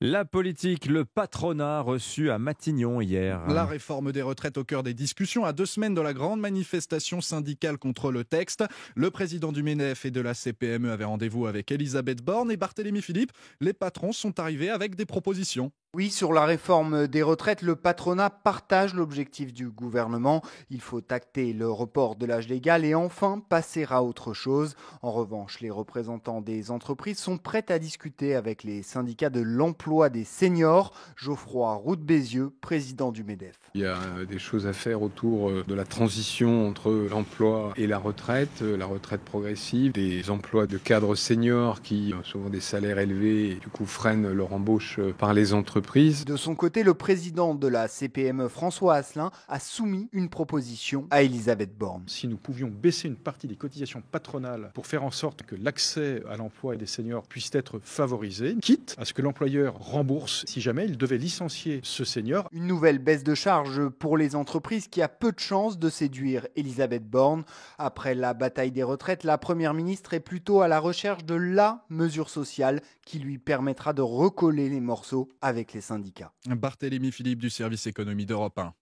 La politique, le patronat reçu à Matignon hier. La réforme des retraites au cœur des discussions à 2 semaines de la grande manifestation syndicale contre le texte. Le président du MEDEF et de la CPME avaient rendez-vous avec Elisabeth Borne et Barthélémy Philippe. Les patrons sont arrivés avec des propositions. Oui, sur la réforme des retraites, le patronat partage l'objectif du gouvernement. Il faut acter le report de l'âge légal et enfin passer à autre chose. En revanche, les représentants des entreprises sont prêts à discuter avec les syndicats de l'emploi des seniors. Geoffroy Roux-Bézieux, président du MEDEF. Il y a des choses à faire autour de la transition entre l'emploi et la retraite progressive, des emplois de cadres seniors qui ont souvent des salaires élevés et du coup freinent leur embauche par les entreprises. De son côté, le président de la CPME, François Asselin, a soumis une proposition à Elisabeth Borne. Si nous pouvions baisser une partie des cotisations patronales pour faire en sorte que l'accès à l'emploi des seniors puisse être favorisé, quitte à ce que l'employeur rembourse si jamais il devait licencier ce senior. Une nouvelle baisse de charges pour les entreprises qui a peu de chances de séduire Elisabeth Borne. Après la bataille des retraites, la Première ministre est plutôt à la recherche de la mesure sociale qui lui permettra de recoller les morceaux avec les syndicats. Barthélémy Philippe du service économie d'Europe 1.